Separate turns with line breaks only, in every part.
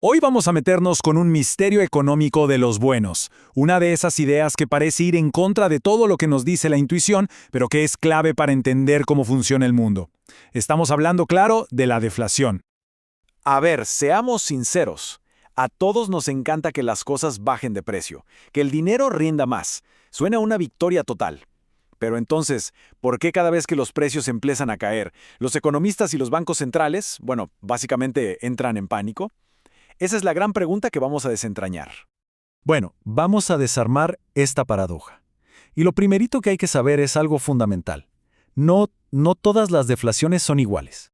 Hoy vamos a meternos con un misterio económico de los buenos, una de esas ideas que parece ir en contra de todo lo que nos dice la intuición, pero que es clave para entender cómo funciona el mundo. Estamos hablando, claro, de la deflación.
A ver, seamos sinceros. A todos nos encanta que las cosas bajen de precio, que el dinero rinda más. Suena a una victoria total. Pero entonces, ¿por qué cada vez que los precios empiezan a caer, los economistas y los bancos centrales, básicamente entran en pánico? Esa es la gran pregunta que vamos a desentrañar.
Bueno, vamos a desarmar esta paradoja. Y lo primerito que hay que saber es algo fundamental. No todas las deflaciones son iguales.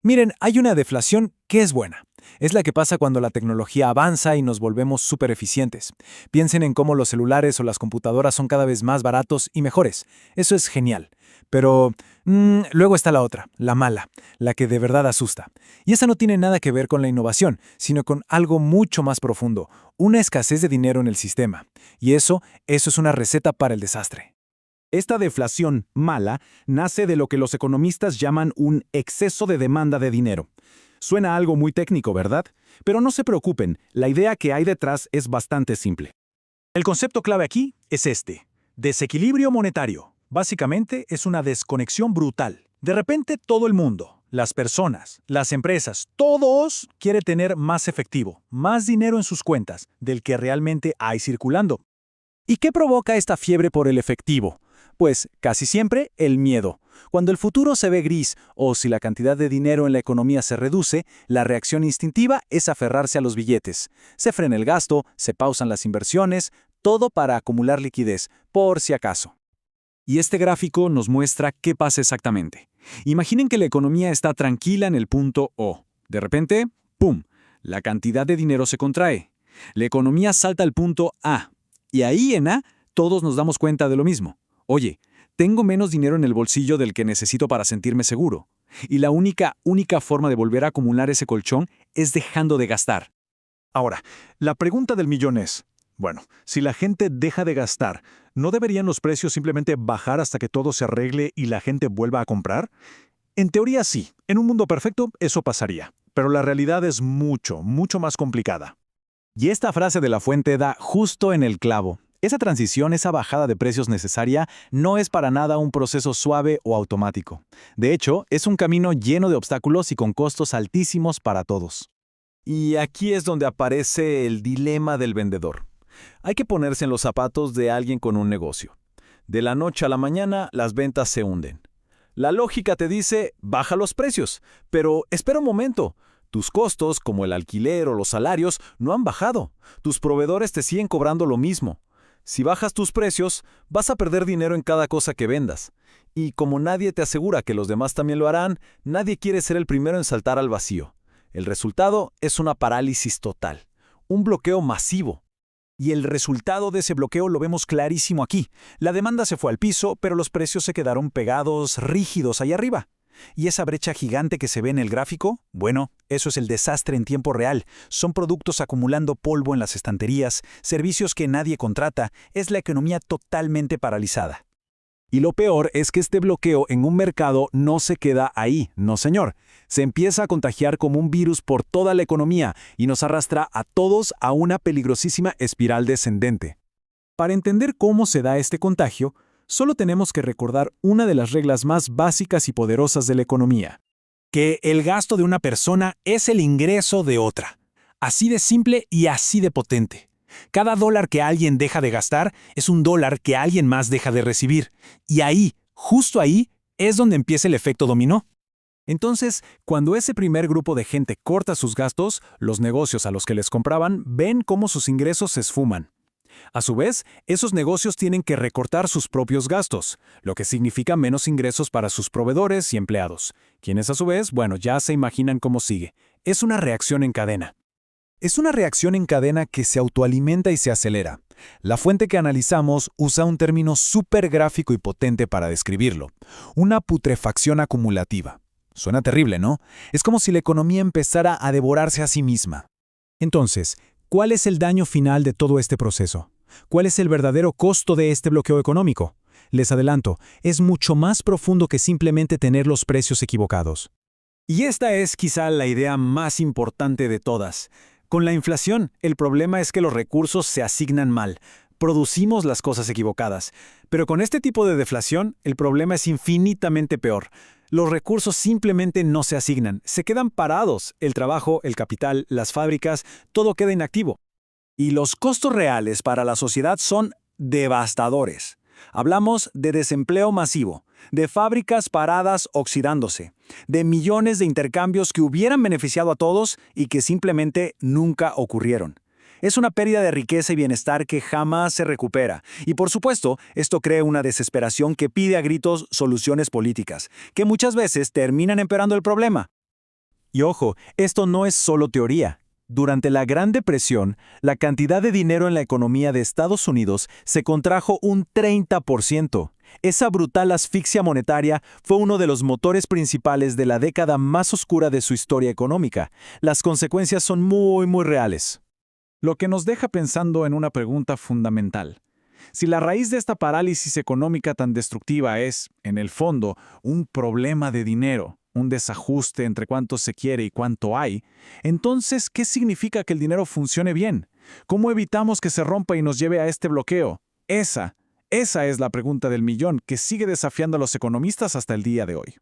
Miren, hay una deflación que es buena. Es la que pasa cuando la tecnología avanza y nos volvemos súper eficientes. Piensen en cómo los celulares o las computadoras son cada vez más baratos y mejores. Eso es genial. Pero luego está la otra, la mala, la que de verdad asusta. Y esa no tiene nada que ver con la innovación, sino con algo mucho más profundo, una escasez de dinero en el sistema. Y eso es una receta para el desastre.
Esta deflación mala nace de lo que los economistas llaman un exceso de demanda de dinero. Suena algo muy técnico, ¿verdad? Pero no se preocupen, la idea que hay detrás es bastante simple.
El concepto clave aquí es este: desequilibrio monetario. Básicamente es una desconexión brutal. De repente todo el mundo, las personas, las empresas, todos quieren tener más efectivo, más dinero en sus cuentas del que realmente hay circulando. ¿Y qué provoca esta fiebre por el efectivo? Pues casi siempre el miedo. Cuando el futuro se ve gris o si la cantidad de dinero en la economía se reduce, la reacción instintiva es aferrarse a los billetes. Se frena el gasto, se pausan las inversiones, todo para acumular liquidez, por si acaso.
Y este gráfico nos muestra qué pasa exactamente. Imaginen que la economía está tranquila en el punto O. De repente, ¡pum!, la cantidad de dinero se contrae. La economía salta al punto A. Y ahí en A, todos nos damos cuenta de lo mismo. Oye, tengo menos dinero en el bolsillo del que necesito para sentirme seguro. Y la única forma de volver a acumular ese colchón es dejando de gastar.
Ahora, la pregunta del millón es, si la gente deja de gastar, ¿no deberían los precios simplemente bajar hasta que todo se arregle y la gente vuelva a comprar? En teoría sí, en un mundo perfecto eso pasaría, pero la realidad es mucho más complicada.
Y esta frase de La Fuente da justo en el clavo. Esa transición, esa bajada de precios necesaria, no es para nada un proceso suave o automático. De hecho, es un camino lleno de obstáculos y con costos altísimos para todos.
Y aquí es donde aparece el dilema del vendedor. Hay que ponerse en los zapatos de alguien con un negocio. De la noche a la mañana, las ventas se hunden. La lógica te dice, baja los precios, pero espera un momento. Tus costos, como el alquiler o los salarios, no han bajado. Tus proveedores te siguen cobrando lo mismo. Si bajas tus precios, vas a perder dinero en cada cosa que vendas. Y como nadie te asegura que los demás también lo harán, nadie quiere ser el primero en saltar al vacío. El resultado es una parálisis total, un bloqueo masivo.
Y el resultado de ese bloqueo lo vemos clarísimo aquí. La demanda se fue al piso, pero los precios se quedaron pegados, rígidos ahí arriba. ¿Y esa brecha gigante que se ve en el gráfico? Bueno, eso es el desastre en tiempo real. Son productos acumulando polvo en las estanterías, servicios que nadie contrata, es la economía totalmente paralizada.
Y lo peor es que este bloqueo en un mercado no se queda ahí, no señor. Se empieza a contagiar como un virus por toda la economía y nos arrastra a todos a una peligrosísima espiral descendente. Para entender cómo se da este contagio, solo tenemos que recordar una de las reglas más básicas y poderosas de la economía.
Que el gasto de una persona es el ingreso de otra. Así de simple y así de potente. Cada dólar que alguien deja de gastar es un dólar que alguien más deja de recibir. Y ahí, justo ahí, es donde empieza el efecto dominó. Entonces, cuando ese primer grupo de gente corta sus gastos, los negocios a los que les compraban ven cómo sus ingresos se esfuman. A su vez, esos negocios tienen que recortar sus propios gastos, lo que significa menos ingresos para sus proveedores y empleados, quienes a su vez, ya se imaginan cómo sigue. Es una reacción en cadena.
Es una reacción en cadena que se autoalimenta y se acelera. La fuente que analizamos usa un término súper gráfico y potente para describirlo: una putrefacción acumulativa. Suena terrible, ¿no? Es como si la economía empezara a devorarse a sí misma. Entonces, ¿cuál es el daño final de todo este proceso? ¿Cuál es el verdadero costo de este bloqueo económico? Les adelanto, es mucho más profundo que simplemente tener los precios equivocados.
Y esta es quizá la idea más importante de todas.
Con la inflación, el problema es que los recursos se asignan mal. Producimos las cosas equivocadas. Pero con este tipo de deflación, el problema es infinitamente peor. Los recursos simplemente no se asignan, se quedan parados. El trabajo, el capital, las fábricas, todo queda inactivo. Y los costos reales para la sociedad son devastadores. Hablamos de desempleo masivo, de fábricas paradas oxidándose, de millones de intercambios que hubieran beneficiado a todos y que simplemente nunca ocurrieron. Es una pérdida de riqueza y bienestar que jamás se recupera. Y por supuesto, esto crea una desesperación que pide a gritos soluciones políticas, que muchas veces terminan empeorando el problema. Y ojo, esto no es solo teoría. Durante la Gran Depresión, la cantidad de dinero en la economía de Estados Unidos se contrajo un 30%. Esa brutal asfixia monetaria fue uno de los motores principales de la década más oscura de su historia económica. Las consecuencias son muy reales.
Lo que nos deja pensando en una pregunta fundamental. Si la raíz de esta parálisis económica tan destructiva es, en el fondo, un problema de dinero, un desajuste entre cuánto se quiere y cuánto hay, entonces, ¿qué significa que el dinero funcione bien? ¿Cómo evitamos que se rompa y nos lleve a este bloqueo? Esa es la pregunta del millón que sigue desafiando a los economistas hasta el día de hoy.